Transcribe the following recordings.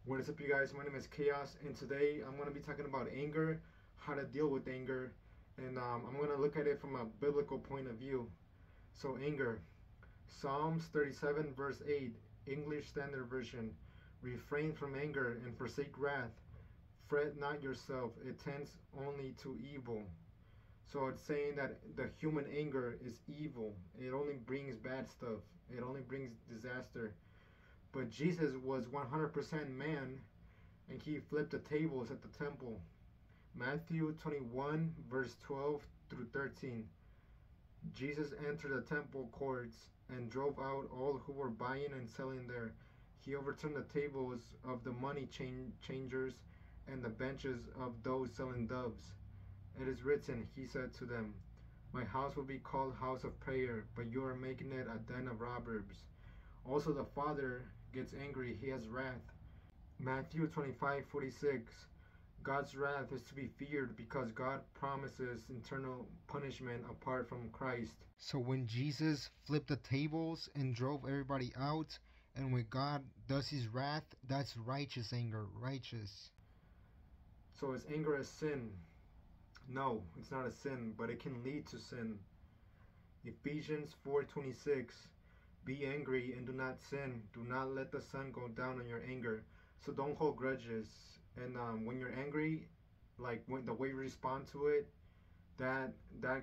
What is up, you guys? My name is Chaos, and today I'm going to be talking about anger, how to deal with anger, and I'm going to look at it from a biblical point of view. So, anger. Psalms 37, verse 8, English Standard Version. Refrain from anger and forsake wrath. Fret not yourself, it tends only to evil. So, it's saying that the human anger is evil, it only brings bad stuff, it only brings disaster. But Jesus was 100% man and he flipped the tables at the temple. Matthew 21, verse 12 through 13. Jesus entered the temple courts and drove out all who were buying and selling there. He overturned the tables of the money changers and the benches of those selling doves. It is written, he said to them, my house will be called house of prayer, but you are making it a den of robbers. Also the Father gets angry, he has wrath. Matthew 25:46. God's wrath is to be feared because God promises eternal punishment apart from Christ. So when Jesus flipped the tables and drove everybody out, and when God does his wrath, that's righteous anger, righteous. So is anger a sin? No, it's not a sin, but it can lead to sin. Ephesians 4:26. Be angry and do not sin. Do not let the sun go down on your anger. So don't hold grudges. And when you're angry, like when the way you respond to it, that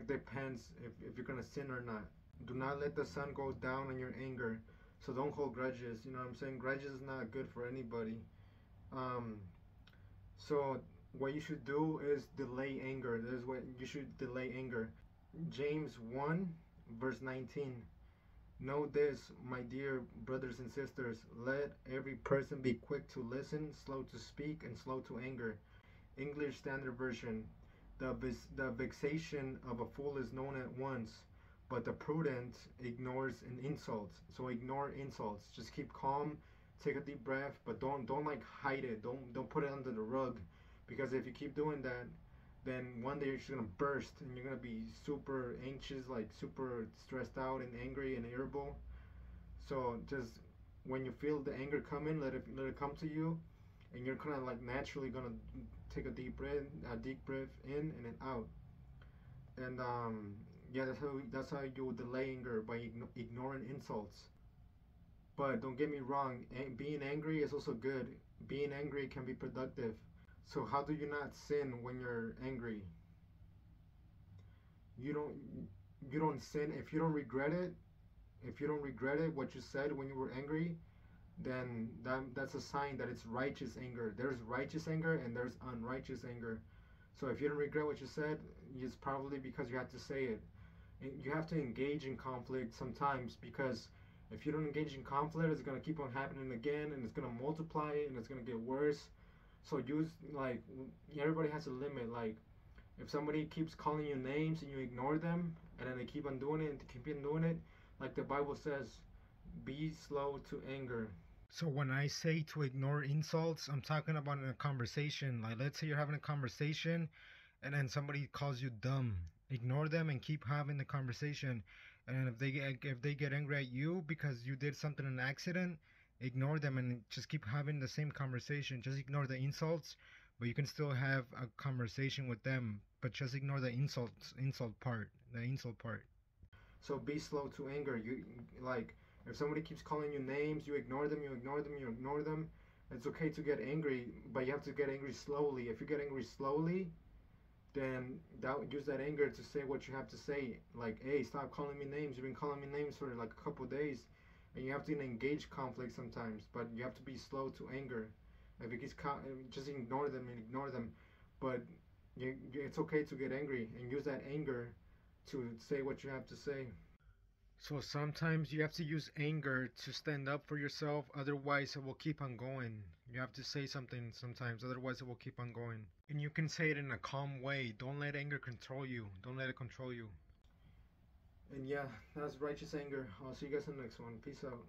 depends if you're gonna sin or not. Do not let the sun go down on your anger. So don't hold grudges. You know what I'm saying? Grudges is not good for anybody. Um, so what you should do is delay anger. This is what you should delay anger. James 1 verse 19. Know this, my dear brothers and sisters, let every person be quick to listen, slow to speak, and slow to anger. English Standard Version. The vexation of a fool is known at once, but the prudent ignores an insult. So ignore insults. Just keep calm, take a deep breath, but don't like hide it. Don't put it under the rug, because if you keep doing that, then one day you're just gonna burst and you're gonna be super anxious, like super stressed out and angry and irritable. So just when you feel the anger coming, let it come to you, and you're kind of like naturally gonna take a deep breath in and then out. And yeah, that's how you delay anger, by ignoring insults. But don't get me wrong, being angry is also good. Being angry can be productive. So how do you not sin when you're angry? You don't sin if you don't regret it. If you don't regret it, what you said when you were angry, then that's a sign that it's righteous anger. There's righteous anger and there's unrighteous anger. So if you don't regret what you said, it's probably because you had to say it. And you have to engage in conflict sometimes, because if you don't engage in conflict, it's gonna keep on happening again, and it's gonna multiply, and it's gonna get worse. So use, like, everybody has a limit. Like, if somebody keeps calling you names and you ignore them, and then they keep on doing it and they keep on doing it, like the Bible says, be slow to anger. So when I say to ignore insults, I'm talking about in a conversation. Like, let's say you're having a conversation and then somebody calls you dumb. Ignore them and keep having the conversation. And if they get angry at you because you did something in an accident, ignore them and just keep having the same conversation. Just ignore the insults, but you can still have a conversation with them. But just ignore the insult part. So be slow to anger. You, like, if somebody keeps calling you names, you ignore them, you ignore them, you ignore them. It's okay to get angry, but you have to get angry slowly. If you get angry slowly, then use that anger to say what you have to say. Like, hey, stop calling me names. You've been calling me names for like a couple of days, and you have to engage conflict sometimes. But you have to be slow to anger. If it gets just ignore them and ignore them. But it's okay to get angry and use that anger to say what you have to say. So sometimes you have to use anger to stand up for yourself, otherwise it will keep on going. You have to say something sometimes, otherwise it will keep on going. And you can say it in a calm way. Don't let anger control you. Don't let it control you. And yeah, that's righteous anger. I'll see you guys in the next one. Peace out.